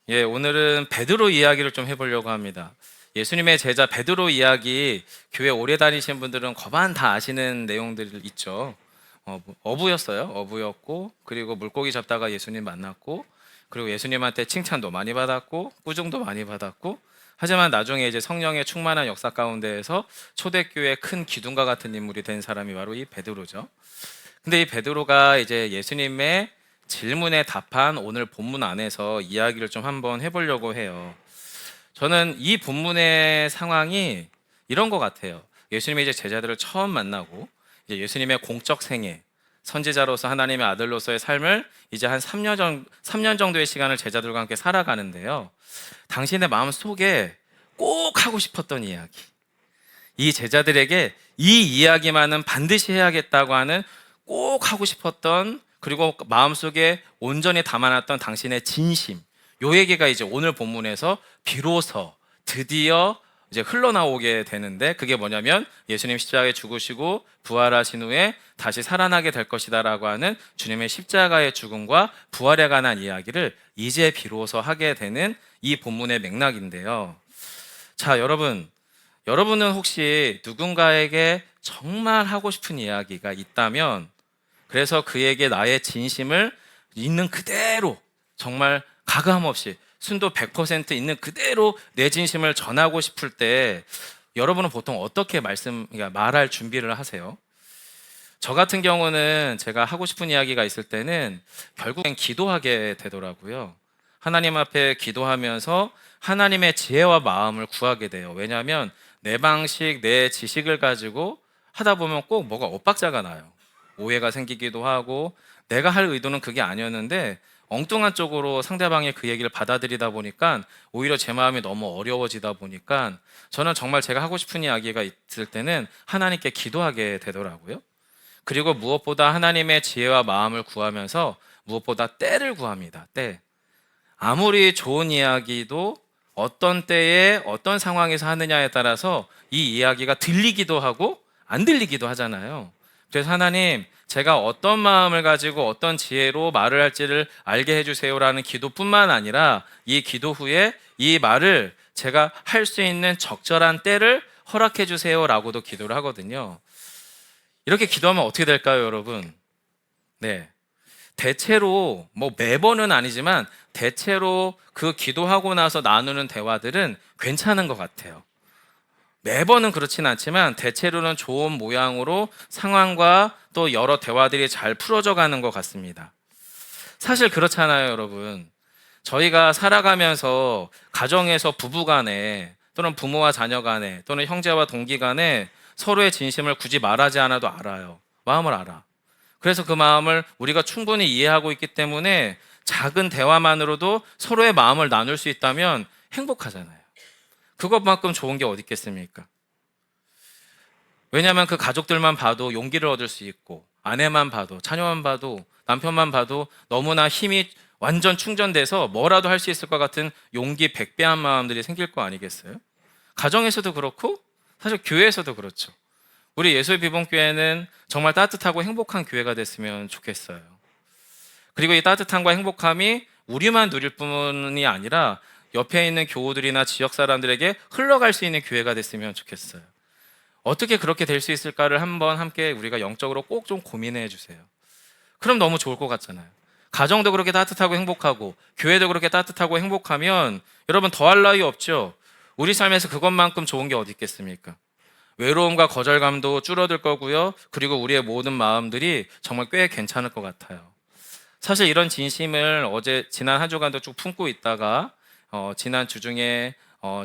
오늘은 베드로 이야기를 좀 해보려고 합니다. 예수님의 제자 베드로 이야기 교회 오래 다니신 분들은 거반 다 아시는 내용들 있죠. 어부였어요. 어부였고 그리고 물고기 잡다가 예수님 만났고 그리고 예수님한테 칭찬도 많이 받았고 꾸중도 많이 받았고 하지만 나중에 이제 성령의 충만한 역사 가운데에서 초대교회 큰 기둥과 같은 인물이 된 사람이 바로 이 베드로죠. 근데 이 베드로가 이제 예수님의 질문에 답한 오늘 본문 안에서 이야기를 좀 한번 해보려고 해요. 저는 이 본문의 상황이 이런 것 같아요. 예수님이 이제 제자들을 처음 만나고 이제 예수님의 공적 생애, 선지자로서 하나님의 아들로서의 삶을 이제 한 3년 정도의 시간을 제자들과 함께 살아가는데요. 당신의 마음 속에 꼭 하고 싶었던 이야기, 이 제자들에게 이 이야기만은 반드시 해야겠다고 하는 꼭 하고 싶었던 그리고 마음속에 온전히 담아놨던 당신의 진심, 요 얘기가 이제 오늘 본문에서 비로소 드디어 이제 흘러나오게 되는데 그게 뭐냐면 예수님 십자가에 죽으시고 부활하신 후에 다시 살아나게 될 것이다라고 하는 주님의 십자가의 죽음과 부활에 관한 이야기를 이제 비로소 하게 되는 이 본문의 맥락인데요. 자, 여러분은 혹시 누군가에게 정말 하고 싶은 이야기가 있다면 그래서 그에게 나의 진심을 있는 그대로 정말 가감 없이 순도 100% 있는 그대로 내 진심을 전하고 싶을 때 여러분은 보통 어떻게 그러니까 말할 준비를 하세요? 저 같은 경우는 제가 하고 싶은 이야기가 있을 때는 결국엔 기도하게 되더라고요. 하나님 앞에 기도하면서 하나님의 지혜와 마음을 구하게 돼요. 왜냐하면 내 방식, 내 지식을 가지고 하다 보면 꼭 뭐가 엇박자가 나요. 오해가 생기기도 하고 내가 할 의도는 그게 아니었는데 엉뚱한 쪽으로 상대방의 그 얘기를 받아들이다 보니까 오히려 제 마음이 너무 어려워지다 보니까 저는 정말 제가 하고 싶은 이야기가 있을 때는 하나님께 기도하게 되더라고요. 그리고 무엇보다 하나님의 지혜와 마음을 구하면서 무엇보다 때를 구합니다. 때. 아무리 좋은 이야기도 어떤 때에 어떤 상황에서 하느냐에 따라서 이 이야기가 들리기도 하고 안 들리기도 하잖아요. 그래서 하나님, 제가 어떤 마음을 가지고 어떤 지혜로 말을 할지를 알게 해주세요라는 기도뿐만 아니라 이 기도 후에 이 말을 제가 할 수 있는 적절한 때를 허락해 주세요라고도 기도를 하거든요. 이렇게 기도하면 어떻게 될까요, 여러분? 네. 대체로 뭐 매번은 아니지만 대체로 그 기도하고 나서 나누는 대화들은 괜찮은 것 같아요. 매번은 그렇진 않지만 대체로는 좋은 모양으로 상황과 또 여러 대화들이 잘 풀어져 가는 것 같습니다. 사실 그렇잖아요, 여러분. 저희가 살아가면서 가정에서 부부 간에 또는 부모와 자녀 간에 또는 형제와 동기 간에 서로의 진심을 굳이 말하지 않아도 알아요. 마음을 알아. 그래서 그 마음을 우리가 충분히 이해하고 있기 때문에 작은 대화만으로도 서로의 마음을 나눌 수 있다면 행복하잖아요. 그것만큼 좋은 게 어디 있겠습니까? 왜냐하면 그 가족들만 봐도 용기를 얻을 수 있고 아내만 봐도 자녀만 봐도 남편만 봐도 너무나 힘이 완전 충전돼서 뭐라도 할 수 있을 것 같은 용기 100배한 마음들이 생길 거 아니겠어요? 가정에서도 그렇고 사실 교회에서도 그렇죠. 우리 예수의 비봉교회는 정말 따뜻하고 행복한 교회가 됐으면 좋겠어요. 그리고 이 따뜻함과 행복함이 우리만 누릴 뿐이 아니라 옆에 있는 교우들이나 지역 사람들에게 흘러갈 수 있는 교회가 됐으면 좋겠어요. 어떻게 그렇게 될 수 있을까를 한번 함께 우리가 영적으로 꼭 좀 고민해 주세요. 그럼 너무 좋을 것 같잖아요. 가정도 그렇게 따뜻하고 행복하고 교회도 그렇게 따뜻하고 행복하면 여러분 더할 나위 없죠. 우리 삶에서 그것만큼 좋은 게 어디 있겠습니까? 외로움과 거절감도 줄어들 거고요. 그리고 우리의 모든 마음들이 정말 꽤 괜찮을 것 같아요. 사실 이런 진심을 지난 한 주간도 쭉 품고 있다가 지난 주 중에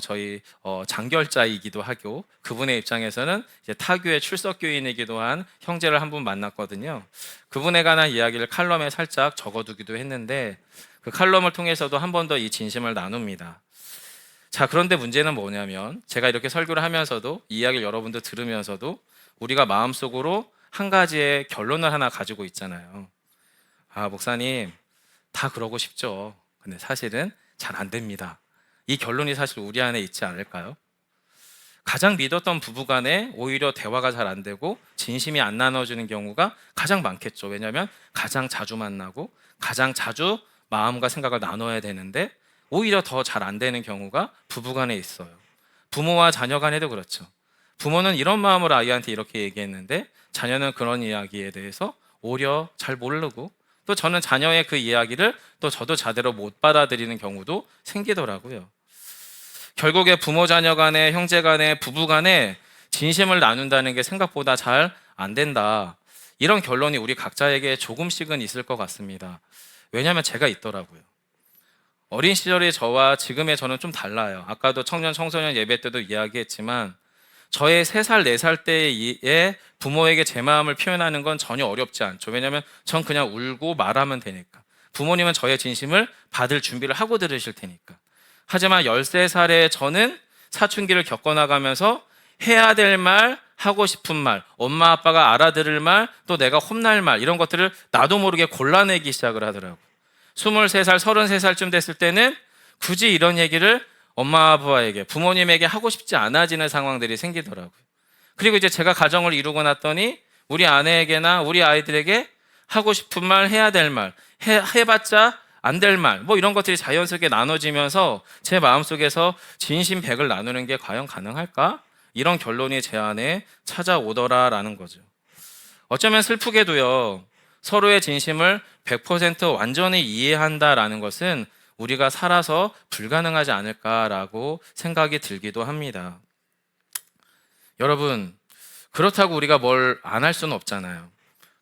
저희 장결자이기도 하고 그분의 입장에서는 이제 타교의 출석교인이기도 한 형제를 한 분 만났거든요. 그분에 관한 이야기를 칼럼에 살짝 적어두기도 했는데 그 칼럼을 통해서도 한 번 더 이 진심을 나눕니다. 자, 그런데 문제는 뭐냐면 제가 이렇게 설교를 하면서도 이 이야기를 여러분들 들으면서도 우리가 마음속으로 한 가지의 결론을 하나 가지고 있잖아요. 아, 목사님, 다 그러고 싶죠. 근데 사실은 잘 안 됩니다. 이 결론이 사실 우리 안에 있지 않을까요? 가장 믿었던 부부 간에 오히려 대화가 잘 안 되고 진심이 안 나눠지는 경우가 가장 많겠죠. 왜냐하면 가장 자주 만나고 가장 자주 마음과 생각을 나눠야 되는데 오히려 더 잘 안 되는 경우가 부부간에 있어요. 부모와 자녀 간에도 그렇죠. 부모는 이런 마음으로 아이한테 이렇게 얘기했는데 자녀는 그런 이야기에 대해서 오히려 잘 모르고, 또 저는 자녀의 그 이야기를 또 저도 제대로 못 받아들이는 경우도 생기더라고요. 결국에 부모 자녀 간에, 형제 간에, 부부 간에 진심을 나눈다는 게 생각보다 잘 안 된다. 이런 결론이 우리 각자에게 조금씩은 있을 것 같습니다. 왜냐하면 제가 있더라고요. 어린 시절의 저와 지금의 저는 좀 달라요. 아까도 청년 청소년 예배 때도 이야기했지만 저의 3살, 4살 때의 부모에게 제 마음을 표현하는 건 전혀 어렵지 않죠. 왜냐하면 전 그냥 울고 말하면 되니까. 부모님은 저의 진심을 받을 준비를 하고 들으실 테니까. 하지만 13살의 저는 사춘기를 겪어나가면서 해야 될 말, 하고 싶은 말, 엄마 아빠가 알아들을 말, 또 내가 혼날 말, 이런 것들을 나도 모르게 골라내기 시작을 하더라고요. 23살, 33살쯤 됐을 때는 굳이 이런 얘기를 엄마 아빠에게, 부모님에게 하고 싶지 않아지는 상황들이 생기더라고요. 그리고 이제 제가 가정을 이루고 났더니 우리 아내에게나 우리 아이들에게 하고 싶은 말, 해야 될 말, 해봤자 안 될 말, 뭐 이런 것들이 자연스럽게 나눠지면서 제 마음속에서 진심 100을 나누는 게 과연 가능할까? 이런 결론이 제 안에 찾아오더라라는 거죠. 어쩌면 슬프게도요, 서로의 진심을 100% 완전히 이해한다라는 것은 우리가 살아서 불가능하지 않을까라고 생각이 들기도 합니다. 여러분, 그렇다고 우리가 뭘 안 할 수는 없잖아요.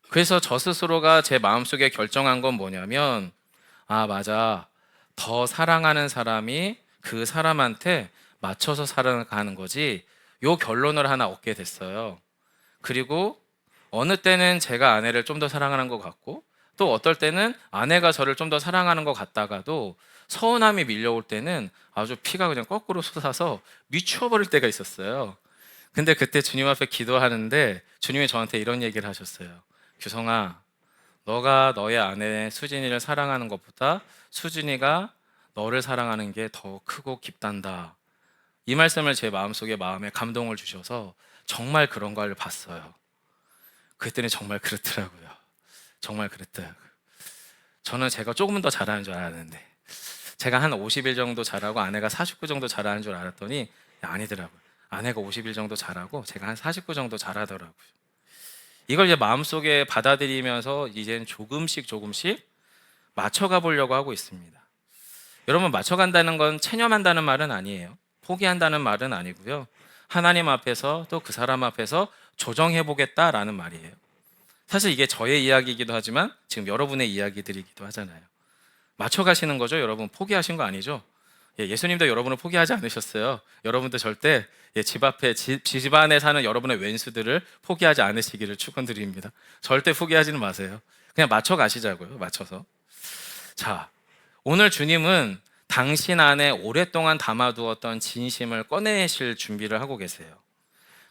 그래서 저 스스로가 제 마음속에 결정한 건 뭐냐면, 아, 맞아. 더 사랑하는 사람이 그 사람한테 맞춰서 살아가는 거지. 요 결론을 하나 얻게 됐어요. 그리고 어느 때는 제가 아내를 좀 더 사랑하는 것 같고, 또 어떨 때는 아내가 저를 좀 더 사랑하는 것 같다가도 서운함이 밀려올 때는 아주 피가 그냥 거꾸로 솟아서 미쳐버릴 때가 있었어요. 근데 그때 주님 앞에 기도하는데 주님이 저한테 이런 얘기를 하셨어요. 규성아, 너가 너의 아내 수진이를 사랑하는 것보다 수진이가 너를 사랑하는 게 더 크고 깊단다. 이 말씀을 제 마음속에 마음에 감동을 주셔서 정말 그런 걸 봤어요. 그랬더니 정말 그렇더라고요. 정말 그랬더라고요. 저는 제가 조금 더 잘하는 줄 알았는데, 제가 한 50일 정도 잘하고 아내가 49 정도 잘하는 줄 알았더니 아니더라고요. 아내가 50일 정도 잘하고 제가 한 49 정도 잘하더라고요. 이걸 이제 마음속에 받아들이면서 이제는 조금씩 맞춰가 보려고 하고 있습니다. 여러분, 맞춰간다는 건 체념한다는 말은 아니에요. 포기한다는 말은 아니고요. 하나님 앞에서 또 그 사람 앞에서 조정해 보겠다라는 말이에요. 사실 이게 저의 이야기이기도 하지만 지금 여러분의 이야기들이기도 하잖아요. 맞춰가시는 거죠. 여러분 포기하신 거 아니죠? 예수님도 여러분을 포기하지 않으셨어요. 여러분도 절대 집 앞에 집 안에 사는 여러분의 왼수들을 포기하지 않으시기를 축원드립니다. 절대 포기하지는 마세요. 그냥 맞춰가시자고요. 맞춰서. 자, 오늘 주님은 당신 안에 오랫동안 담아두었던 진심을 꺼내실 준비를 하고 계세요.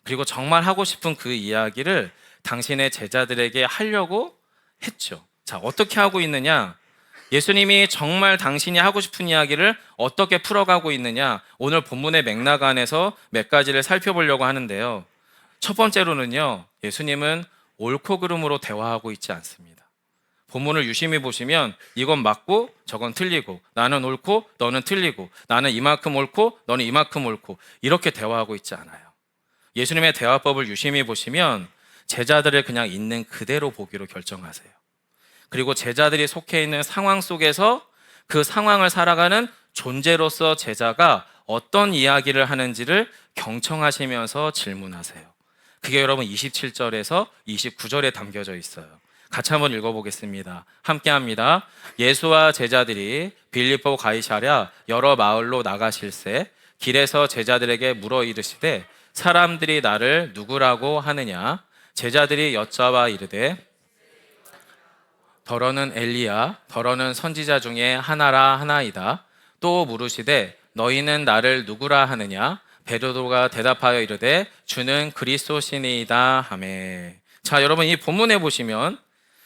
그리고 정말 하고 싶은 그 이야기를 당신의 제자들에게 하려고 했죠. 자, 어떻게 하고 있느냐? 예수님이 정말 당신이 하고 싶은 이야기를 어떻게 풀어가고 있느냐? 오늘 본문의 맥락 안에서 몇 가지를 살펴보려고 하는데요. 첫 번째로는요, 예수님은 옳고 그름으로 대화하고 있지 않습니다. 본문을 유심히 보시면 이건 맞고 저건 틀리고, 나는 옳고 너는 틀리고, 나는 이만큼 옳고 너는 이만큼 옳고, 이렇게 대화하고 있지 않아요. 예수님의 대화법을 유심히 보시면 제자들을 그냥 있는 그대로 보기로 결정하세요. 그리고 제자들이 속해 있는 상황 속에서 그 상황을 살아가는 존재로서 제자가 어떤 이야기를 하는지를 경청하시면서 질문하세요. 그게 여러분 27절에서 29절에 담겨져 있어요. 같이 한번 읽어보겠습니다. 함께 합니다. 예수와 제자들이 빌립보 가이사랴 여러 마을로 나가실새 길에서 제자들에게 물어 이르시되 사람들이 나를 누구라고 하느냐? 제자들이 여짜와 이르되 더러는 엘리야, 더러는 선지자 중에 하나라 하나이다. 또 물으시되 너희는 나를 누구라 하느냐? 베드로가 대답하여 이르되 주는 그리스도시니이다 하매. 자, 여러분 이 본문에 보시면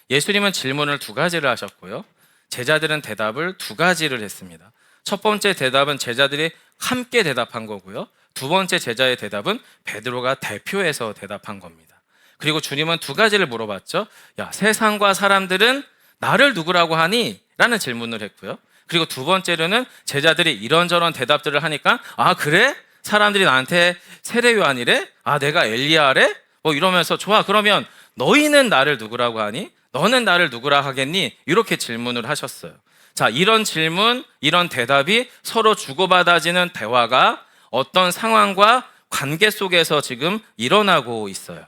예수님은 질문을 2가지를 하셨고요. 제자들은 대답을 2가지를 했습니다. 첫 번째 대답은 제자들이 함께 대답한 거고요. 2번째 제자의 대답은 베드로가 대표해서 대답한 겁니다. 그리고 주님은 2가지를 물어봤죠. 야, 세상과 사람들은 나를 누구라고 하니? 라는 질문을 했고요. 그리고 두 번째로는 제자들이 이런저런 대답들을 하니까 아 그래? 사람들이 나한테 세례 요한이래? 아 내가 엘리야래? 뭐 이러면서 좋아 그러면 너희는 나를 누구라고 하니? 너는 나를 누구라 하겠니? 이렇게 질문을 하셨어요. 자, 이런 질문, 이런 대답이 서로 주고받아지는 대화가 어떤 상황과 관계 속에서 지금 일어나고 있어요.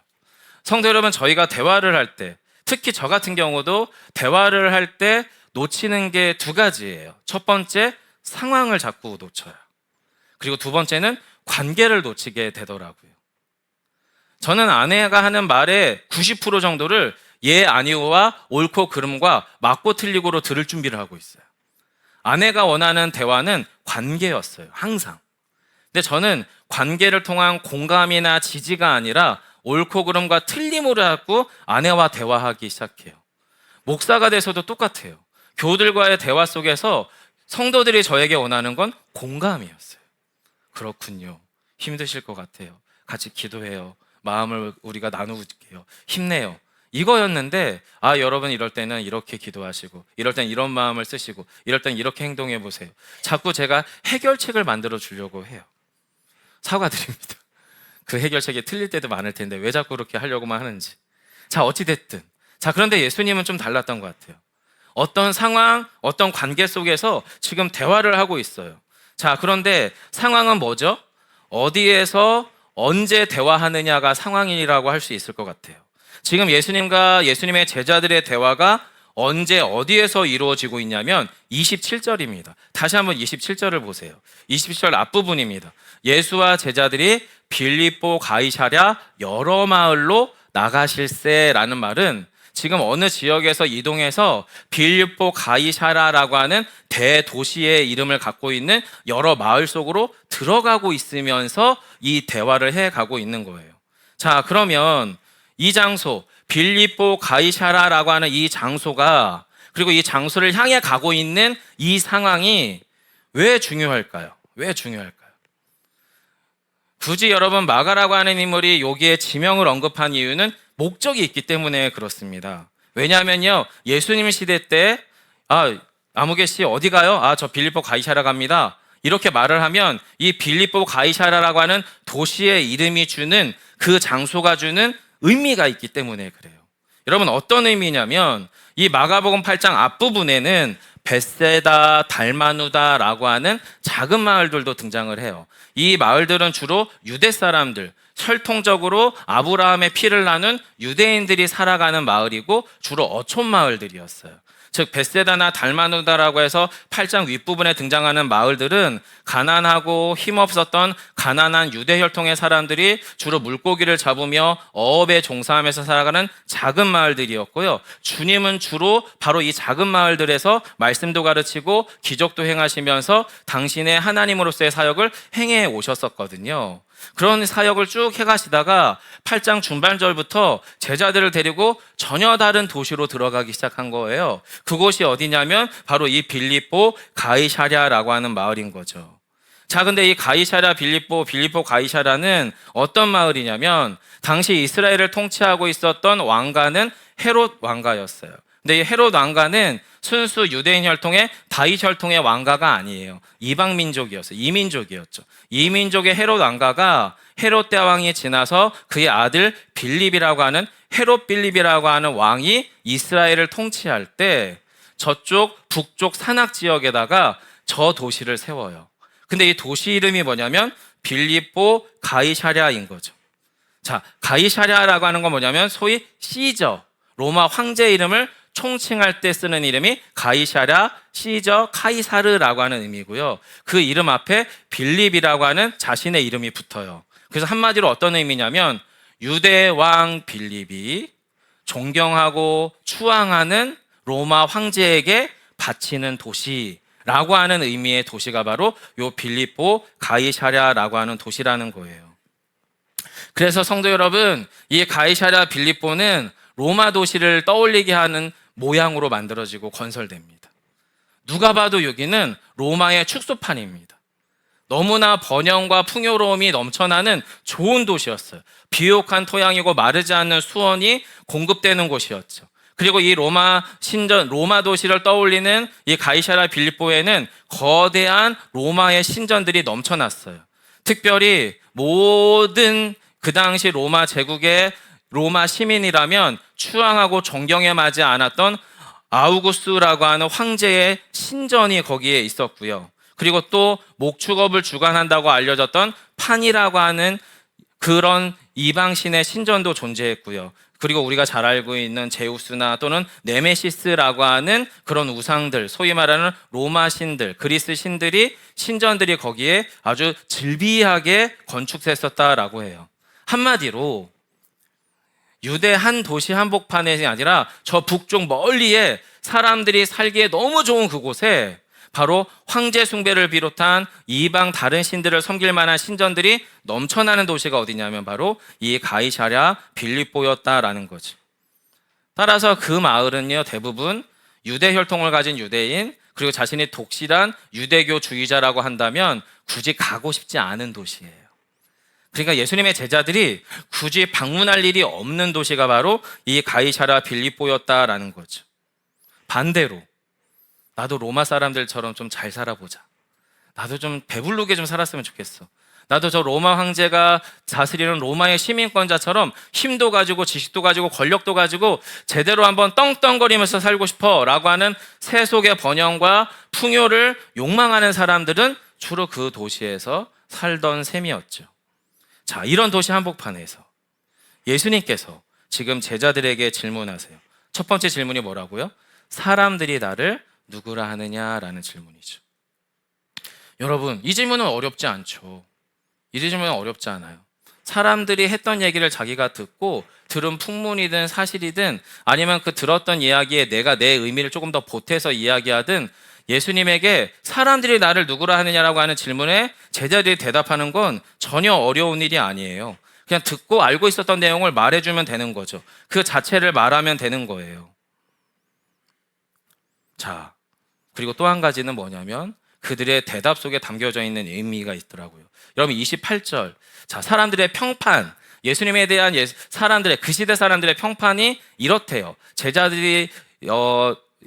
성도 여러분, 저희가 대화를 할 때, 특히 저 같은 경우도 대화를 할 때 놓치는 게 두 가지예요. 첫 번째, 상황을 자꾸 놓쳐요. 그리고 두 번째는 관계를 놓치게 되더라고요. 저는 아내가 하는 말의 90% 정도를 예, 아니오와 옳고 그름과 맞고 틀리고로 들을 준비를 하고 있어요. 아내가 원하는 대화는 관계였어요. 항상. 근데 저는 관계를 통한 공감이나 지지가 아니라 옳고 그름과 틀림으로 갖고 아내와 대화하기 시작해요. 목사가 돼서도 똑같아요. 교우들과의 대화 속에서 성도들이 저에게 원하는 건 공감이었어요. 그렇군요. 힘드실 것 같아요. 같이 기도해요. 마음을 우리가 나누게요. 힘내요. 이거였는데 아 여러분 이럴 때는 이렇게 기도하시고 이럴 땐 이런 마음을 쓰시고 이럴 땐 이렇게 행동해 보세요. 자꾸 제가 해결책을 만들어 주려고 해요. 사과드립니다. 그 해결책이 틀릴 때도 많을 텐데 왜 자꾸 그렇게 하려고만 하는지. 자 어찌됐든 자 그런데 예수님은 좀 달랐던 것 같아요. 어떤 상황, 어떤 관계 속에서 지금 대화를 하고 있어요. 자 그런데 상황은 뭐죠? 어디에서 언제 대화하느냐가 상황이라고 할 수 있을 것 같아요. 지금 예수님과 예수님의 제자들의 대화가 언제 어디에서 이루어지고 있냐면 27절입니다. 다시 한번 27절을 보세요. 27절 앞부분입니다. 예수와 제자들이 빌립보 가이사랴 여러 마을로 나가실세라는 말은 지금 어느 지역에서 이동해서 빌립보 가이사랴라고 하는 대도시의 이름을 갖고 있는 여러 마을 속으로 들어가고 있으면서 이 대화를 해가고 있는 거예요. 자, 그러면 이 장소 빌립보 가이사랴라고 하는 이 장소가 그리고 이 장소를 향해 가고 있는 이 상황이 왜 중요할까요? 왜 중요할까요? 굳이 여러분 마가라고 하는 인물이 여기에 지명을 언급한 이유는 목적이 있기 때문에 그렇습니다. 왜냐하면요 예수님 시대 때 아무개 씨 어디 가요? 저 빌립보 가이사랴 갑니다. 이렇게 말을 하면 이 빌립보 가이사랴라고 하는 도시의 이름이 주는 그 장소가 주는 의미가 있기 때문에 그래요. 여러분 어떤 의미냐면 이 마가복음 8장 앞부분에는 벳세다, 달마누다라고 하는 작은 마을들도 등장을 해요. 이 마을들은 주로 유대 사람들, 혈통적으로 아브라함의 피를 나눈 유대인들이 살아가는 마을이고 주로 어촌 마을들이었어요. 즉 벳세다나 달마누다라고 해서 8장 윗부분에 등장하는 마을들은 가난하고 힘없었던 가난한 유대 혈통의 사람들이 주로 물고기를 잡으며 어업에 종사하면서 살아가는 작은 마을들이었고요. 주님은 주로 바로 이 작은 마을들에서 말씀도 가르치고 기적도 행하시면서 당신의 하나님으로서의 사역을 행해 오셨었거든요. 그런 사역을 쭉 해가시다가 8장 중반절부터 제자들을 데리고 전혀 다른 도시로 들어가기 시작한 거예요. 그곳이 어디냐면 바로 이 빌립보 가이사랴라고 하는 마을인 거죠. 자, 근데 이 가이사랴 빌립보 가이사랴는 어떤 마을이냐면 당시 이스라엘을 통치하고 있었던 왕가는 헤롯 왕가였어요. 근데 이 헤롯 왕가는 순수 유대인 혈통의 다윗 혈통의 왕가가 아니에요. 이방 민족이었어요. 이민족이었죠. 이민족의 헤롯 왕가가 헤롯 대왕이 지나서 그의 아들 빌립이라고 하는 헤롯 빌립이라고 하는 왕이 이스라엘을 통치할 때 저쪽 북쪽 산악 지역에다가 저 도시를 세워요. 근데 이 도시 이름이 뭐냐면 빌립보 가이사랴인 거죠. 자, 가이사랴라고 하는 건 뭐냐면 소위 시저, 로마 황제 이름을 총칭할 때 쓰는 이름이 가이사랴, 시저, 카이사르라고 하는 의미고요. 그 이름 앞에 빌립이라고 하는 자신의 이름이 붙어요. 그래서 한마디로 어떤 의미냐면 유대 왕 빌립이 존경하고 추앙하는 로마 황제에게 바치는 도시라고 하는 의미의 도시가 바로 요 빌립보 가이사랴라고 하는 도시라는 거예요. 그래서 성도 여러분, 이 가이사랴 빌립보는 로마 도시를 떠올리게 하는 모양으로 만들어지고 건설됩니다. 누가 봐도 여기는 로마의 축소판입니다. 너무나 번영과 풍요로움이 넘쳐나는 좋은 도시였어요. 비옥한 토양이고 마르지 않는 수원이 공급되는 곳이었죠. 그리고 이 로마 신전, 로마 도시를 떠올리는 이 가이사랴 빌립보에는 거대한 로마의 신전들이 넘쳐났어요. 특별히 모든 그 당시 로마 제국의 로마 시민이라면 추앙하고 존경에 맞지 않았던 아우구스라고 하는 황제의 신전이 거기에 있었고요. 그리고 또 목축업을 주관한다고 알려졌던 판이라고 하는 그런 이방신의 신전도 존재했고요. 그리고 우리가 잘 알고 있는 제우스나 또는 네메시스라고 하는 그런 우상들, 소위 말하는 로마 신들, 그리스 신들이 신전들이 거기에 아주 즐비하게 건축됐었다라고 해요. 한마디로 유대 한 도시 한복판이 아니라 저 북쪽 멀리에 사람들이 살기에 너무 좋은 그곳에 바로 황제 숭배를 비롯한 이방 다른 신들을 섬길 만한 신전들이 넘쳐나는 도시가 어디냐면 바로 이 가이사랴 빌립보였다라는 거죠. 따라서 그 마을은요, 대부분 유대 혈통을 가진 유대인, 그리고 자신이 독실한 유대교주의자라고 한다면 굳이 가고 싶지 않은 도시예요. 그러니까 예수님의 제자들이 굳이 방문할 일이 없는 도시가 바로 이 가이사랴 빌립보였다라는 거죠. 반대로 나도 로마 사람들처럼 좀 잘 살아보자. 나도 좀 배부르게 좀 살았으면 좋겠어. 나도 저 로마 황제가 다스리는 로마의 시민권자처럼 힘도 가지고 지식도 가지고 권력도 가지고 제대로 한번 떵떵거리면서 살고 싶어 라고 하는 세속의 번영과 풍요를 욕망하는 사람들은 주로 그 도시에서 살던 셈이었죠. 자, 이런 도시 한복판에서 예수님께서 지금 제자들에게 질문하세요. 첫 번째 질문이 뭐라고요? 사람들이 나를 누구라 하느냐라는 질문이죠. 여러분, 이 질문은 어렵지 않죠. 이 질문은 어렵지 않아요. 사람들이 했던 얘기를 자기가 듣고 들은 풍문이든 사실이든 아니면 그 들었던 이야기에 내가 내 의미를 조금 더 보태서 이야기하든 예수님에게 사람들이 나를 누구라 하느냐라고 하는 질문에 제자들이 대답하는 건 전혀 어려운 일이 아니에요. 그냥 듣고 알고 있었던 내용을 말해주면 되는 거죠. 그 자체를 말하면 되는 거예요. 자, 그리고 또 한 가지는 뭐냐면 그들의 대답 속에 담겨져 있는 의미가 있더라고요. 여러분 28절, 자, 사람들의 평판, 예수님에 대한 사람들의 그 시대 사람들의 평판이 이렇대요. 제자들이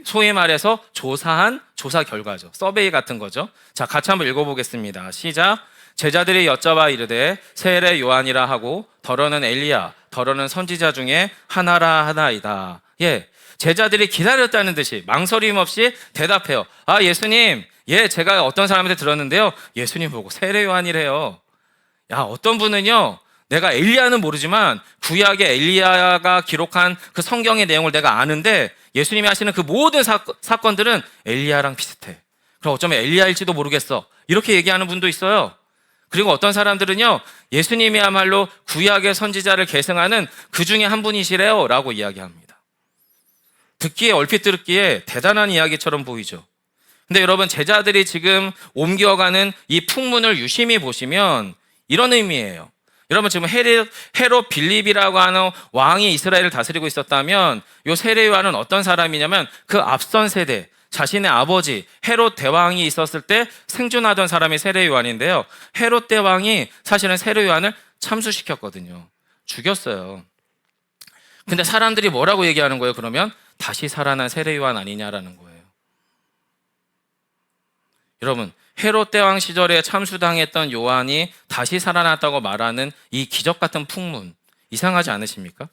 소위 말해서 조사한 조사 결과죠. 서베이 같은 거죠. 자, 같이 한번 읽어보겠습니다. 시작. 제자들이 여쭤봐 이르되 세례 요한이라 하고 더러는 엘리야, 더러는 선지자 중에 하나라 하나이다. 예, 제자들이 기다렸다는 듯이 망설임 없이 대답해요. 아, 예수님, 예, 제가 어떤 사람한테 들었는데요, 예수님 보고 세례 요한이래요. 야, 어떤 분은요, 내가 엘리야는 모르지만 구약의 엘리야가 기록한 그 성경의 내용을 내가 아는데 예수님이 하시는 그 모든 사건들은 엘리야랑 비슷해. 그럼 어쩌면 엘리야일지도 모르겠어. 이렇게 얘기하는 분도 있어요. 그리고 어떤 사람들은요, 예수님이야말로 구약의 선지자를 계승하는 그 중에 한 분이시래요 라고 이야기합니다. 듣기에 얼핏 들었기에 대단한 이야기처럼 보이죠. 근데 여러분, 제자들이 지금 옮겨가는 이 풍문을 유심히 보시면 이런 의미예요. 여러분, 지금 헤롯 빌립이라고 하는 왕이 이스라엘을 다스리고 있었다면 이 세례 요한은 어떤 사람이냐면 그 앞선 세대, 자신의 아버지 헤롯 대왕이 있었을 때 생존하던 사람이 세례 요한인데요, 헤롯 대왕이 사실은 세례 요한을 참수시켰거든요. 죽였어요. 근데 사람들이 뭐라고 얘기하는 거예요? 그러면 다시 살아난 세례 요한 아니냐라는 거예요. 여러분, 헤롯 대왕 시절에 참수당했던 요한이 다시 살아났다고 말하는 이 기적 같은 풍문, 이상하지 않으십니까?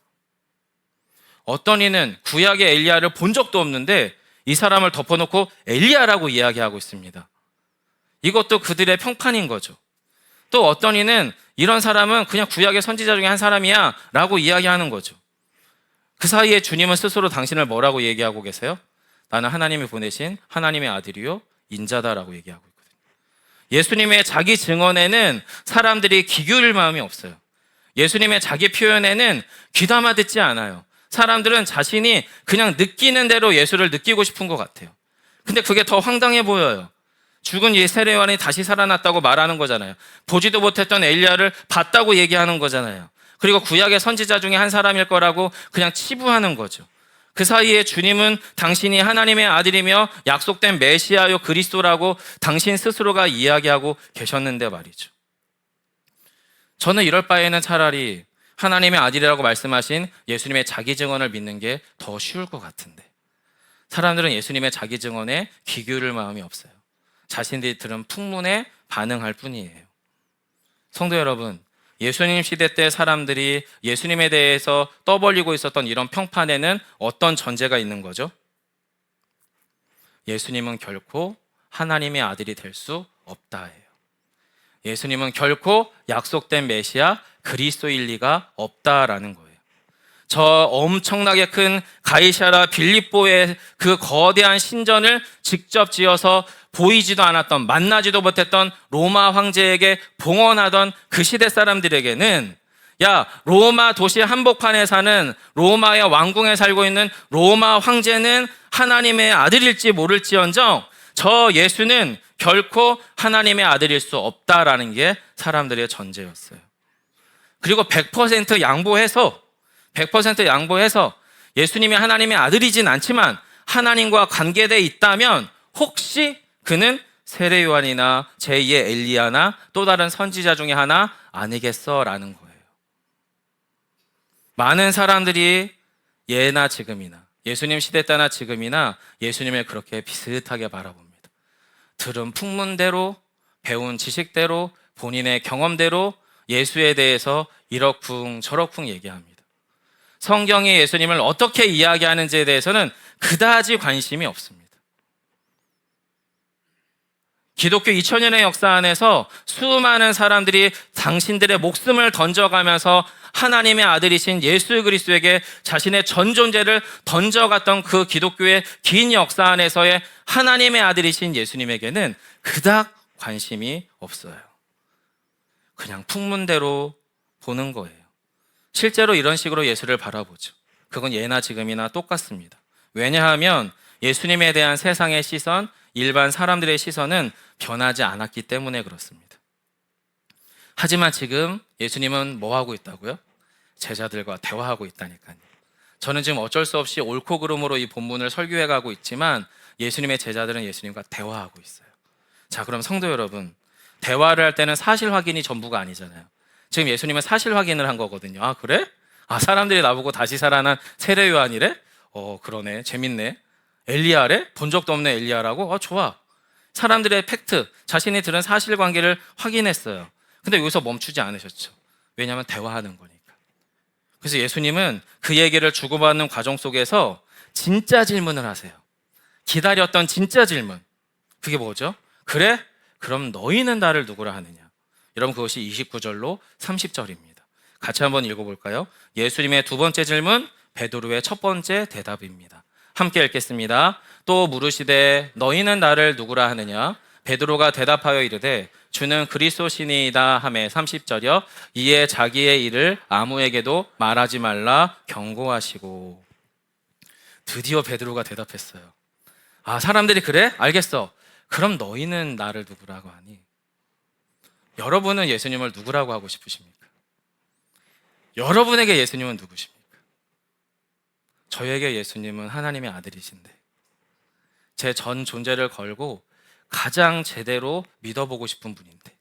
어떤 이는 구약의 엘리야를 본 적도 없는데 이 사람을 덮어놓고 엘리야라고 이야기하고 있습니다. 이것도 그들의 평판인 거죠. 또 어떤 이는 이런 사람은 그냥 구약의 선지자 중에 한 사람이야 라고 이야기하는 거죠. 그 사이에 주님은 스스로 당신을 뭐라고 얘기하고 계세요? 나는 하나님이 보내신 하나님의 아들이요 인자다라고 얘기하고 있거든요. 예수님의 자기 증언에는 사람들이 귀 기울일 마음이 없어요. 예수님의 자기 표현에는 귀담아 듣지 않아요. 사람들은 자신이 그냥 느끼는 대로 예수를 느끼고 싶은 것 같아요. 근데 그게 더 황당해 보여요. 죽은 세례 요한이 다시 살아났다고 말하는 거잖아요. 보지도 못했던 엘리야를 봤다고 얘기하는 거잖아요. 그리고 구약의 선지자 중에 한 사람일 거라고 그냥 치부하는 거죠. 그 사이에 주님은 당신이 하나님의 아들이며 약속된 메시아요 그리스도라고 당신 스스로가 이야기하고 계셨는데 말이죠. 저는 이럴 바에는 차라리 하나님의 아들이라고 말씀하신 예수님의 자기 증언을 믿는 게 더 쉬울 것 같은데 사람들은 예수님의 자기 증언에 귀 기울일 마음이 없어요. 자신들이 들은 풍문에 반응할 뿐이에요. 성도 여러분, 예수님 시대 때 사람들이 예수님에 대해서 떠벌리고 있었던 이런 평판에는 어떤 전제가 있는 거죠? 예수님은 결코 하나님의 아들이 될 수 없다예요. 예수님은 결코 약속된 메시아 그리스도일 리가 없다라는 거예요. 저 엄청나게 큰 가이사라 빌립보의 그 거대한 신전을 직접 지어서 보이지도 않았던, 만나지도 못했던 로마 황제에게 봉헌하던 그 시대 사람들에게는 야, 로마 도시 한복판에 사는 로마의 왕궁에 살고 있는 로마 황제는 하나님의 아들일지 모를지언정 저 예수는 결코 하나님의 아들일 수 없다라는 게 사람들의 전제였어요. 그리고 100% 양보해서 예수님이 하나님의 아들이진 않지만 하나님과 관계되어 있다면 혹시 그는 세례 요한이나 제2의 엘리야나 또 다른 선지자 중에 하나 아니겠어라는 거예요. 많은 사람들이 예나 지금이나 예수님 시대 때나 지금이나 예수님을 그렇게 비슷하게 바라봅니다. 들은 풍문대로, 배운 지식대로, 본인의 경험대로 예수에 대해서 이러쿵 저러쿵 얘기합니다. 성경이 예수님을 어떻게 이야기하는지에 대해서는 그다지 관심이 없습니다. 기독교 2000년의 역사 안에서 수많은 사람들이 당신들의 목숨을 던져가면서 하나님의 아들이신 예수 그리스도에게 자신의 전 존재를 던져갔던 그 기독교의 긴 역사 안에서의 하나님의 아들이신 예수님에게는 그닥 관심이 없어요. 그냥 풍문대로 보는 거예요. 실제로 이런 식으로 예수를 바라보죠. 그건 예나 지금이나 똑같습니다. 왜냐하면 예수님에 대한 세상의 시선, 일반 사람들의 시선은 변하지 않았기 때문에 그렇습니다. 하지만 지금 예수님은 뭐 하고 있다고요? 제자들과 대화하고 있다니까요. 저는 지금 어쩔 수 없이 옳고 그름으로 이 본문을 설교해 가고 있지만 예수님의 제자들은 예수님과 대화하고 있어요. 자, 그럼 성도 여러분, 대화를 할 때는 사실 확인이 전부가 아니잖아요. 지금 예수님은 사실 확인을 한 거거든요. 아, 그래? 아, 사람들이 나보고 다시 살아난 세례 요한이래? 그러네. 재밌네. 엘리야래? 본 적도 없는 엘리야라고? 좋아. 사람들의 팩트, 자신이 들은 사실관계를 확인했어요. 근데 여기서 멈추지 않으셨죠. 왜냐하면 대화하는 거니까. 그래서 예수님은 그 얘기를 주고받는 과정 속에서 진짜 질문을 하세요. 기다렸던 진짜 질문. 그게 뭐죠? 그래? 그럼 너희는 나를 누구라 하느냐? 여러분, 그것이 29절로 30절입니다. 같이 한번 읽어볼까요? 예수님의 두 번째 질문, 베드로의 첫 번째 대답입니다. 함께 읽겠습니다. 또 물으시되 너희는 나를 누구라 하느냐? 베드로가 대답하여 이르되 주는 그리스도시니이다 하매 30절이요. 이에 자기의 일을 아무에게도 말하지 말라 경고하시고. 드디어 베드로가 대답했어요. 아, 사람들이 그래? 알겠어. 그럼 너희는 나를 누구라고 하니? 여러분은 예수님을 누구라고 하고 싶으십니까? 여러분에게 예수님은 누구십니까? 저에게 예수님은 하나님의 아들이신데 제 전 존재를 걸고 가장 제대로 믿어보고 싶은 분인데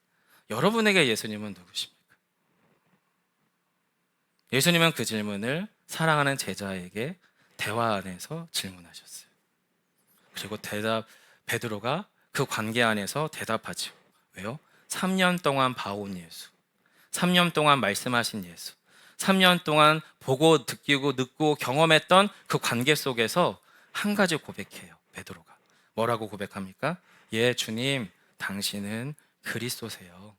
여러분에게 예수님은 누구십니까? 예수님은 그 질문을 사랑하는 제자에게 대화 안에서 질문하셨어요. 그리고 베드로가 그 관계 안에서 대답하죠. 왜요? 3년 동안 봐온 예수, 3년 동안 말씀하신 예수, 3년 동안 보고 듣고 경험했던 그 관계 속에서 한 가지 고백해요. 베드로가 뭐라고 고백합니까? 예, 주님, 당신은 그리스도세요.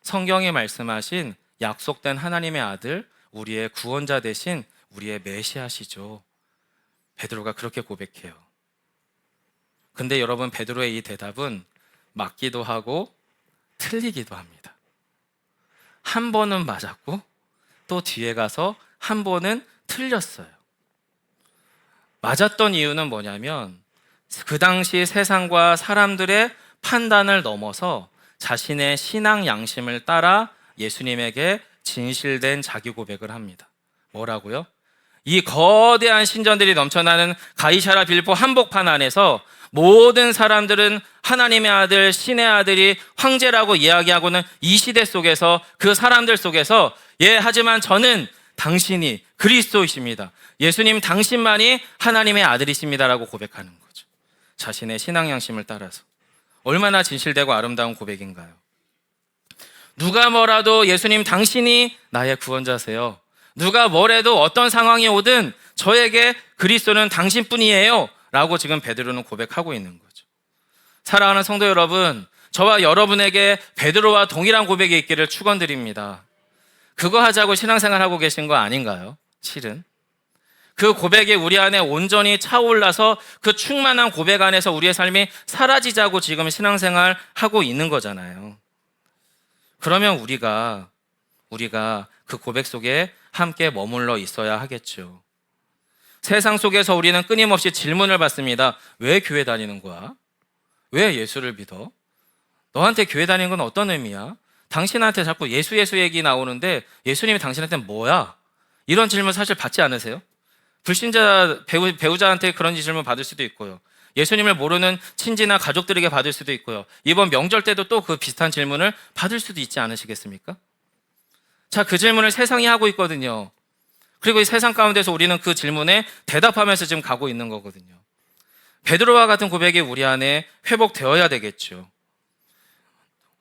성경에 말씀하신 약속된 하나님의 아들, 우리의 구원자 되신 우리의 메시아시죠. 베드로가 그렇게 고백해요. 근데 여러분, 베드로의 이 대답은 맞기도 하고 틀리기도 합니다. 한 번은 맞았고 또 뒤에 가서 한 번은 틀렸어요. 맞았던 이유는 뭐냐면 그 당시 세상과 사람들의 판단을 넘어서 자신의 신앙 양심을 따라 예수님에게 진실된 자기 고백을 합니다. 뭐라고요? 이 거대한 신전들이 넘쳐나는 가이사랴 빌립보 한복판 안에서 모든 사람들은 하나님의 아들, 신의 아들이 황제라고 이야기하고는 이 시대 속에서, 그 사람들 속에서, 하지만 저는 당신이 그리스도이십니다, 예수님 당신만이 하나님의 아들이십니다라고 고백하는 거죠. 자신의 신앙 양심을 따라서. 얼마나 진실되고 아름다운 고백인가요? 누가 뭐라도 예수님 당신이 나의 구원자세요, 누가 뭐래도 어떤 상황이 오든 저에게 그리스도는 당신뿐이에요 라고 지금 베드로는 고백하고 있는 거죠. 사랑하는 성도 여러분, 저와 여러분에게 베드로와 동일한 고백이 있기를 축원드립니다. 그거 하자고 신앙생활하고 계신 거 아닌가요? 실은 그 고백이 우리 안에 온전히 차올라서 그 충만한 고백 안에서 우리의 삶이 사라지자고 지금 신앙생활 하고 있는 거잖아요. 그러면 우리가 그 고백 속에 함께 머물러 있어야 하겠죠. 세상 속에서 우리는 끊임없이 질문을 받습니다. 왜 교회 다니는 거야? 왜 예수를 믿어? 너한테 교회 다니는 건 어떤 의미야? 당신한테 자꾸 예수 얘기 나오는데 예수님이 당신한테 뭐야? 이런 질문 사실 받지 않으세요? 불신자 배우자한테 그런 질문 받을 수도 있고요. 예수님을 모르는 친지나 가족들에게 받을 수도 있고요. 이번 명절 때도 또 그 비슷한 질문을 받을 수도 있지 않으시겠습니까? 자, 그 질문을 세상이 하고 있거든요. 그리고 이 세상 가운데서 우리는 그 질문에 대답하면서 지금 가고 있는 거거든요. 베드로와 같은 고백이 우리 안에 회복되어야 되겠죠.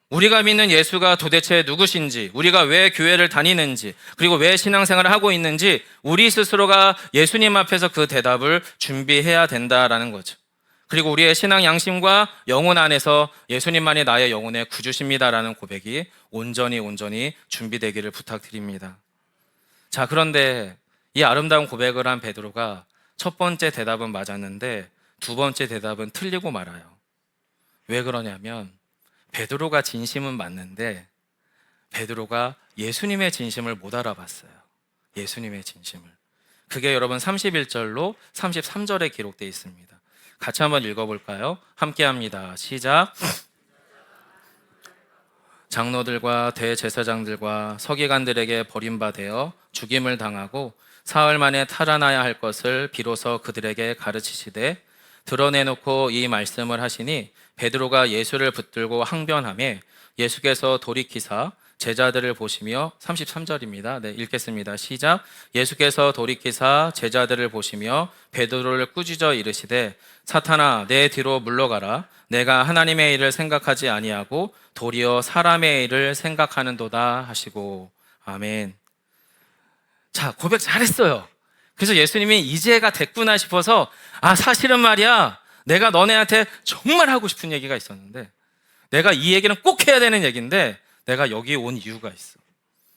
우리가 믿는 예수가 도대체 누구신지, 우리가 왜 교회를 다니는지, 그리고 왜 신앙생활을 하고 있는지 우리 스스로가 예수님 앞에서 그 대답을 준비해야 된다라는 거죠. 그리고 우리의 신앙 양심과 영혼 안에서 예수님만이 나의 영혼의 구주십니다라는 고백이 온전히 준비되기를 부탁드립니다. 자, 그런데 이 아름다운 고백을 한 베드로가 첫 번째 대답은 맞았는데 두 번째 대답은 틀리고 말아요. 왜 그러냐면 베드로가 진심은 맞는데 베드로가 예수님의 진심을 못 알아봤어요. 예수님의 진심을. 그게 여러분 31절로 33절에 기록되어 있습니다. 같이 한번 읽어볼까요? 함께 합니다. 시작. 장로들과 대제사장들과 서기관들에게 버림받아 죽임을 당하고 사흘 만에 탈환하야 할 것을 비로소 그들에게 가르치시되 드러내놓고 이 말씀을 하시니 베드로가 예수를 붙들고 항변하며 예수께서 돌이키사 제자들을 보시며 33절입니다. 네, 읽겠습니다. 시작. 예수께서 돌이키사 제자들을 보시며 베드로를 꾸짖어 이르시되 사탄아 내 뒤로 물러가라. 내가 하나님의 일을 생각하지 아니하고 도리어 사람의 일을 생각하는도다 하시고. 아멘. 자, 고백 잘했어요. 그래서 예수님이 이제가 됐구나 싶어서 사실은 말이야, 내가 너네한테 정말 하고 싶은 얘기가 있었는데, 내가 이 얘기는 꼭 해야 되는 얘기인데 내가 여기 온 이유가 있어.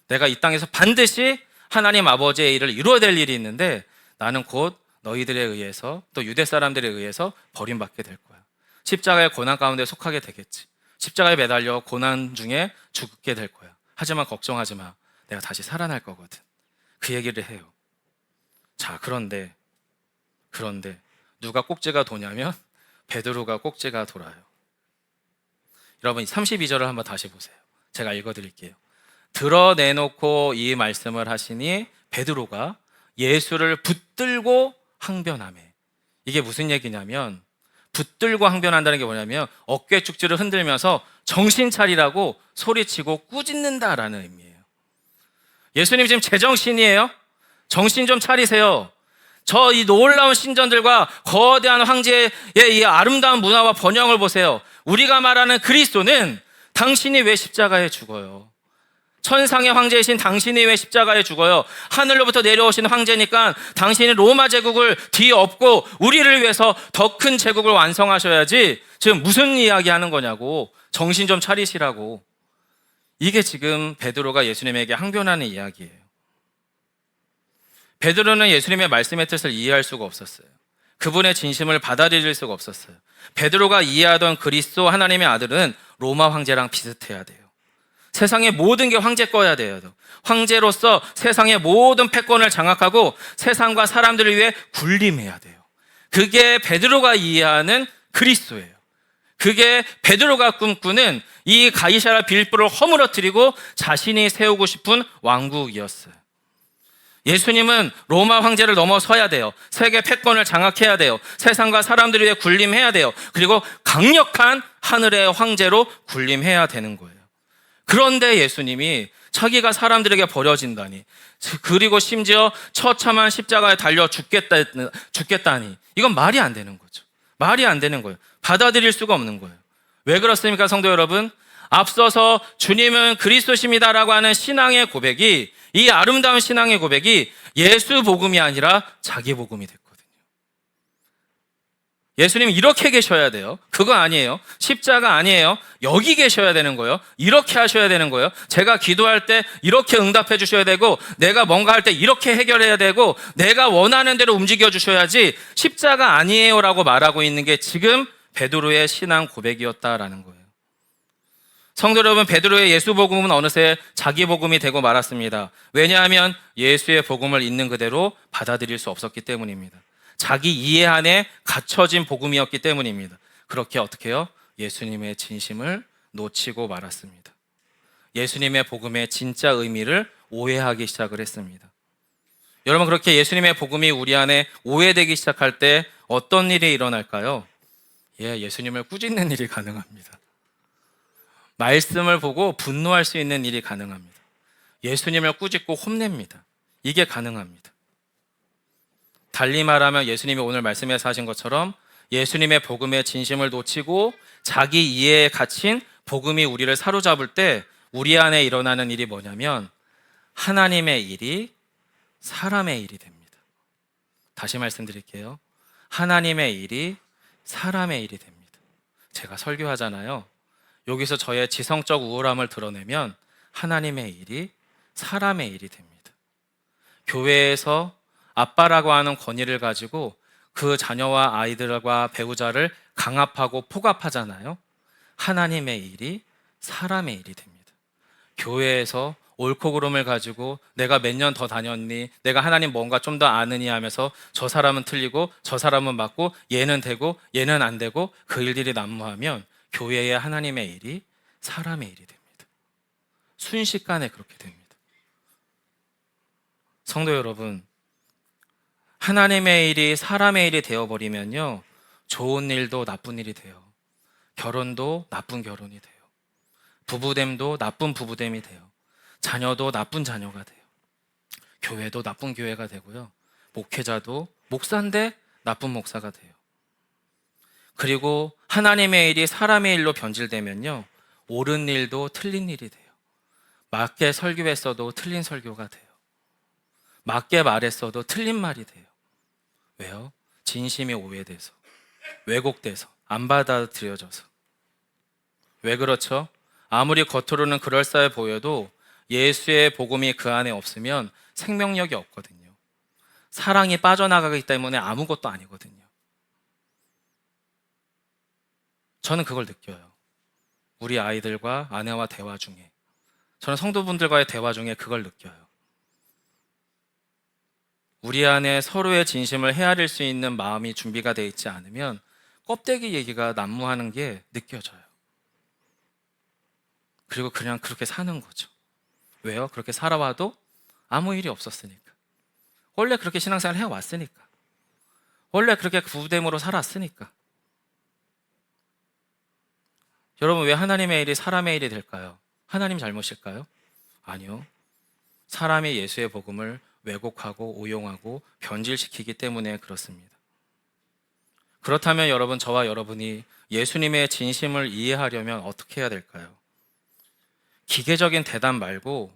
내가 이 땅에서 반드시 하나님 아버지의 일을 이루어야 될 일이 있는데 나는 곧 너희들에 의해서, 또 유대 사람들에 의해서 버림받게 될 거야. 십자가의 고난 가운데 속하게 되겠지. 십자가에 매달려 고난 중에 죽게 될 거야. 하지만 걱정하지 마. 내가 다시 살아날 거거든. 그 얘기를 해요. 자, 그런데 누가 꼭지가 도냐면 베드로가 꼭지가 돌아요. 여러분 32절을 한번 다시 보세요. 제가 읽어드릴게요. 드러내놓고 이 말씀을 하시니 베드로가 예수를 붙들고 항변하며. 이게 무슨 얘기냐면, 붙들고 항변한다는 게 뭐냐면 어깨 축지를 흔들면서 정신 차리라고 소리치고 꾸짖는다라는 의미예요. 예수님 지금 제정신이에요? 정신 좀 차리세요. 저 이 놀라운 신전들과 거대한 황제의 이 아름다운 문화와 번영을 보세요. 우리가 말하는 그리스도는 당신이 왜 십자가에 죽어요? 천상의 황제이신 당신이 왜 십자가에 죽어요? 하늘로부터 내려오신 황제니까 당신이 로마 제국을 뒤엎고 우리를 위해서 더 큰 제국을 완성하셔야지 지금 무슨 이야기 하는 거냐고. 정신 좀 차리시라고. 이게 지금 베드로가 예수님에게 항변하는 이야기예요. 베드로는 예수님의 말씀의 뜻을 이해할 수가 없었어요. 그분의 진심을 받아들일 수가 없었어요. 베드로가 이해하던 그리스도 하나님의 아들은 로마 황제랑 비슷해야 돼요. 세상의 모든 게 황제 거야 돼요. 황제로서 세상의 모든 패권을 장악하고 세상과 사람들을 위해 군림해야 돼요. 그게 베드로가 이해하는 그리스도예요. 그게 베드로가 꿈꾸는 이 가이사랴 빌립보를 허물어뜨리고 자신이 세우고 싶은 왕국이었어요. 예수님은 로마 황제를 넘어서야 돼요. 세계 패권을 장악해야 돼요. 세상과 사람들 위해 군림해야 돼요. 그리고 강력한 하늘의 황제로 군림해야 되는 거예요. 그런데 예수님이 자기가 사람들에게 버려진다니, 그리고 심지어 처참한 십자가에 달려 죽겠다니, 이건 말이 안 되는 거죠. 말이 안 되는 거예요. 받아들일 수가 없는 거예요. 왜 그렇습니까, 성도 여러분? 앞서서 주님은 그리스도십니다라고 하는 신앙의 고백이, 이 아름다운 신앙의 고백이 예수 복음이 아니라 자기 복음이 됐거든요. 예수님 이렇게 계셔야 돼요. 그거 아니에요. 십자가 아니에요. 여기 계셔야 되는 거예요. 이렇게 하셔야 되는 거예요. 제가 기도할 때 이렇게 응답해 주셔야 되고, 내가 뭔가 할 때 이렇게 해결해야 되고, 내가 원하는 대로 움직여 주셔야지 십자가 아니에요라고 말하고 있는 게 지금 베드로의 신앙 고백이었다라는 거예요. 성도 여러분, 베드로의 예수 복음은 어느새 자기 복음이 되고 말았습니다. 왜냐하면 예수의 복음을 있는 그대로 받아들일 수 없었기 때문입니다. 자기 이해 안에 갇혀진 복음이었기 때문입니다. 그렇게 어떻게 해요? 예수님의 진심을 놓치고 말았습니다. 예수님의 복음의 진짜 의미를 오해하기 시작을 했습니다. 여러분, 그렇게 예수님의 복음이 우리 안에 오해되기 시작할 때 어떤 일이 일어날까요? 예수님을 꾸짖는 일이 가능합니다. 말씀을 보고 분노할 수 있는 일이 가능합니다. 예수님을 꾸짖고 혼냅니다. 이게 가능합니다. 달리 말하면 예수님이 오늘 말씀에서 하신 것처럼 예수님의 복음의 진심을 놓치고 자기 이해에 갇힌 복음이 우리를 사로잡을 때 우리 안에 일어나는 일이 뭐냐면 하나님의 일이 사람의 일이 됩니다. 다시 말씀드릴게요. 하나님의 일이 사람의 일이 됩니다. 제가 설교하잖아요. 여기서 저의 지성적 우월함을 드러내면 하나님의 일이 사람의 일이 됩니다. 교회에서 아빠라고 하는 권위를 가지고 그 자녀와 아이들과 배우자를 강압하고 폭압하잖아요. 하나님의 일이 사람의 일이 됩니다. 교회에서 옳고 그름을 가지고 내가 몇 년 더 다녔니? 내가 하나님 뭔가 좀 더 아느니 하면서 저 사람은 틀리고 저 사람은 맞고 얘는 되고 얘는 안 되고 그 일들이 난무하면 교회의 하나님의 일이 사람의 일이 됩니다. 순식간에 그렇게 됩니다. 성도 여러분, 하나님의 일이 사람의 일이 되어버리면요, 좋은 일도 나쁜 일이 돼요. 결혼도 나쁜 결혼이 돼요. 부부됨도 나쁜 부부됨이 돼요. 자녀도 나쁜 자녀가 돼요. 교회도 나쁜 교회가 되고요. 목회자도 목사인데 나쁜 목사가 돼요. 그리고 하나님의 일이 사람의 일로 변질되면요, 옳은 일도 틀린 일이 돼요. 맞게 설교했어도 틀린 설교가 돼요. 맞게 말했어도 틀린 말이 돼요. 왜요? 진심이 오해돼서, 왜곡돼서, 안 받아들여져서. 왜 그렇죠? 아무리 겉으로는 그럴싸해 보여도 예수의 복음이 그 안에 없으면 생명력이 없거든요. 사랑이 빠져나가기 때문에 아무것도 아니거든요. 저는 그걸 느껴요. 우리 아이들과 아내와 대화 중에, 저는 성도분들과의 대화 중에 그걸 느껴요. 우리 안에 서로의 진심을 헤아릴 수 있는 마음이 준비가 되어 있지 않으면 껍데기 얘기가 난무하는 게 느껴져요. 그리고 그냥 그렇게 사는 거죠. 왜요? 그렇게 살아와도 아무 일이 없었으니까. 원래 그렇게 신앙생활을 해왔으니까. 원래 그렇게 구됨으로 살았으니까. 여러분, 왜 하나님의 일이 사람의 일이 될까요? 하나님 잘못일까요? 아니요. 사람이 예수의 복음을 왜곡하고 오용하고 변질시키기 때문에 그렇습니다. 그렇다면 여러분, 저와 여러분이 예수님의 진심을 이해하려면 어떻게 해야 될까요? 기계적인 대답 말고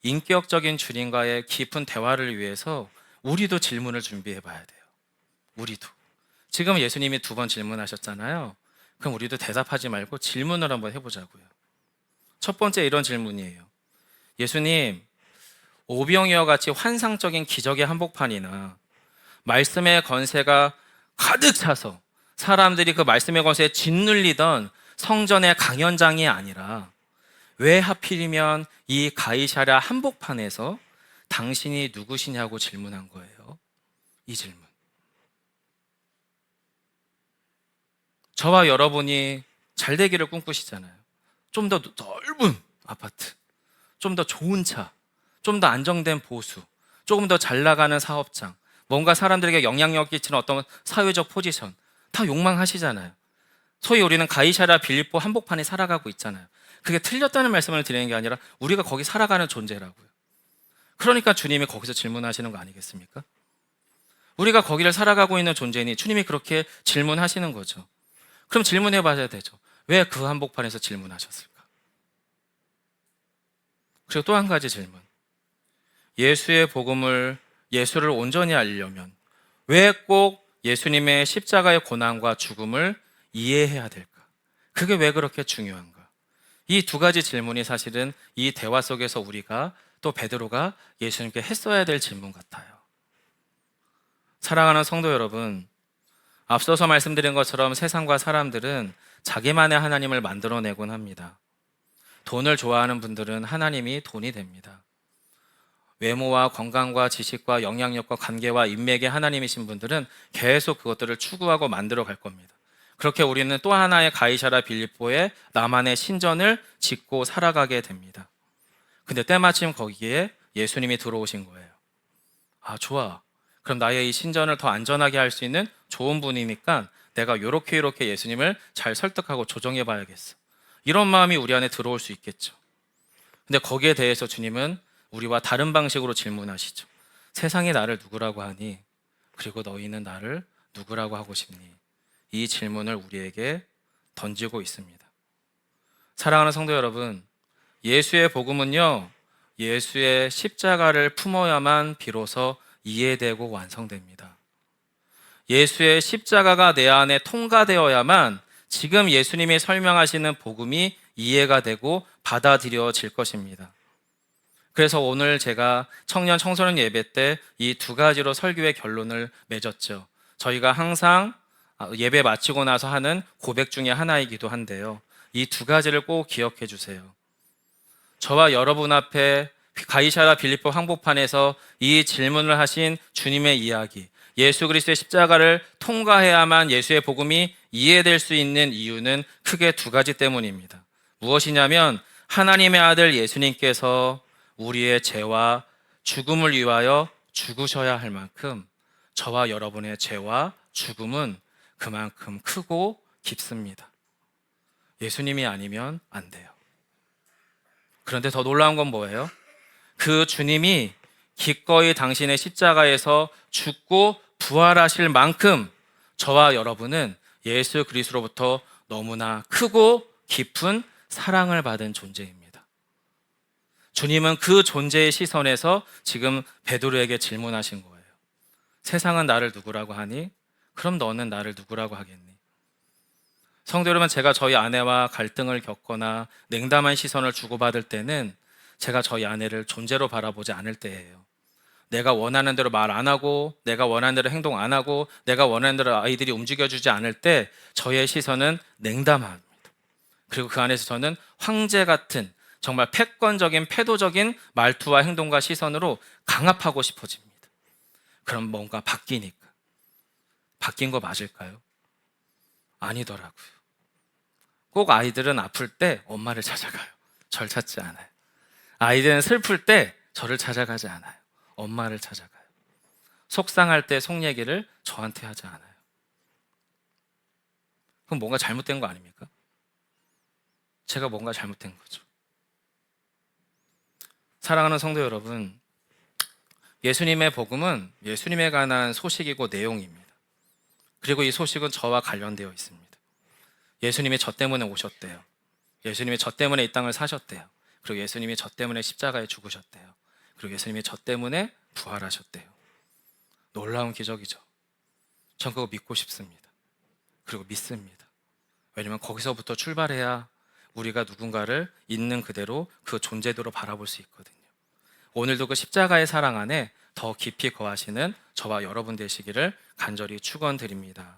인격적인 주님과의 깊은 대화를 위해서 우리도 질문을 준비해 봐야 돼요. 우리도. 지금 예수님이 2번 질문하셨잖아요. 그럼 우리도 대답하지 말고 질문을 한번 해보자고요. 첫 번째 이런 질문이에요. 예수님, 오병이어 같이 환상적인 기적의 한복판이나 말씀의 건세가 가득 차서 사람들이 그 말씀의 건세에 짓눌리던 성전의 강연장이 아니라 왜 하필이면 이 가이사랴 한복판에서 당신이 누구시냐고 질문한 거예요. 이 질문. 저와 여러분이 잘 되기를 꿈꾸시잖아요. 좀 더 넓은 아파트, 좀 더 좋은 차, 좀 더 안정된 보수, 조금 더 잘 나가는 사업장, 뭔가 사람들에게 영향력 끼치는 어떤 사회적 포지션, 다 욕망하시잖아요. 소위 우리는 가이사랴 빌립보 한복판에 살아가고 있잖아요. 그게 틀렸다는 말씀을 드리는 게 아니라 우리가 거기 살아가는 존재라고요. 그러니까 주님이 거기서 질문하시는 거 아니겠습니까? 우리가 거기를 살아가고 있는 존재니 주님이 그렇게 질문하시는 거죠. 그럼 질문해 봐야 되죠. 왜 그 한복판에서 질문하셨을까? 그리고 또 한 가지 질문. 예수의 복음을, 예수를 온전히 알려면 왜 꼭 예수님의 십자가의 고난과 죽음을 이해해야 될까? 그게 왜 그렇게 중요한가? 이 두 가지 질문이 사실은 이 대화 속에서 우리가 또 베드로가 예수님께 했어야 될 질문 같아요. 사랑하는 성도 여러분, 앞서서 말씀드린 것처럼 세상과 사람들은 자기만의 하나님을 만들어내곤 합니다. 돈을 좋아하는 분들은 하나님이 돈이 됩니다. 외모와 건강과 지식과 영향력과 관계와 인맥의 하나님이신 분들은 계속 그것들을 추구하고 만들어 갈 겁니다. 그렇게 우리는 또 하나의 가이사랴 빌립보의 나만의 신전을 짓고 살아가게 됩니다. 근데 때마침 거기에 예수님이 들어오신 거예요. 아, 좋아. 그럼 나의 이 신전을 더 안전하게 할 수 있는 좋은 분이니까 내가 요렇게 예수님을 잘 설득하고 조정해 봐야겠어. 이런 마음이 우리 안에 들어올 수 있겠죠. 근데 거기에 대해서 주님은 우리와 다른 방식으로 질문하시죠. 세상이 나를 누구라고 하니? 그리고 너희는 나를 누구라고 하고 싶니? 이 질문을 우리에게 던지고 있습니다. 사랑하는 성도 여러분, 예수의 복음은요, 예수의 십자가를 품어야만 비로소 이해되고 완성됩니다. 예수의 십자가가 내 안에 통과되어야만 지금 예수님이 설명하시는 복음이 이해가 되고 받아들여질 것입니다. 그래서 오늘 제가 청년 청소년 예배 때 이 두 가지로 설교의 결론을 맺었죠. 저희가 항상 예배 마치고 나서 하는 고백 중에 하나이기도 한데요. 이 두 가지를 꼭 기억해 주세요. 저와 여러분 앞에 가이사랴 빌립보 항복판에서 이 질문을 하신 주님의 이야기, 예수 그리스도의 십자가를 통과해야만 예수의 복음이 이해될 수 있는 이유는 크게 두 가지 때문입니다. 무엇이냐면 하나님의 아들 예수님께서 우리의 죄와 죽음을 위하여 죽으셔야 할 만큼 저와 여러분의 죄와 죽음은 그만큼 크고 깊습니다. 예수님이 아니면 안 돼요. 그런데 더 놀라운 건 뭐예요? 그 주님이 기꺼이 당신의 십자가에서 죽고 부활하실 만큼 저와 여러분은 예수 그리스도로부터 너무나 크고 깊은 사랑을 받은 존재입니다. 주님은 그 존재의 시선에서 지금 베드로에게 질문하신 거예요. 세상은 나를 누구라고 하니? 그럼 너는 나를 누구라고 하겠니? 성도 여러분, 제가 저희 아내와 갈등을 겪거나 냉담한 시선을 주고받을 때는 제가 저희 아내를 존재로 바라보지 않을 때예요. 내가 원하는 대로 말 안 하고, 내가 원하는 대로 행동 안 하고, 내가 원하는 대로 아이들이 움직여주지 않을 때 저의 시선은 냉담합니다. 그리고 그 안에서 저는 황제 같은 정말 패권적인 패도적인 말투와 행동과 시선으로 강압하고 싶어집니다. 그럼 뭔가 바뀌니까. 바뀐 거 맞을까요? 아니더라고요. 꼭 아이들은 아플 때 엄마를 찾아가요. 절 찾지 않아요. 아이들은 슬플 때 저를 찾아가지 않아요. 엄마를 찾아가요. 속상할 때 속 얘기를 저한테 하지 않아요. 그럼 뭔가 잘못된 거 아닙니까? 제가 뭔가 잘못된 거죠. 사랑하는 성도 여러분, 예수님의 복음은 예수님에 관한 소식이고 내용입니다. 그리고 이 소식은 저와 관련되어 있습니다. 예수님이 저 때문에 오셨대요. 예수님이 저 때문에 이 땅을 사셨대요. 그리고 예수님이 저 때문에 십자가에 죽으셨대요. 그리고 예수님이 저 때문에 부활하셨대요. 놀라운 기적이죠. 전 그거 믿고 싶습니다. 그리고 믿습니다. 왜냐하면 거기서부터 출발해야 우리가 누군가를 있는 그대로 그 존재대로 바라볼 수 있거든요. 오늘도 그 십자가의 사랑 안에 더 깊이 거하시는 저와 여러분 되시기를 간절히 축원드립니다.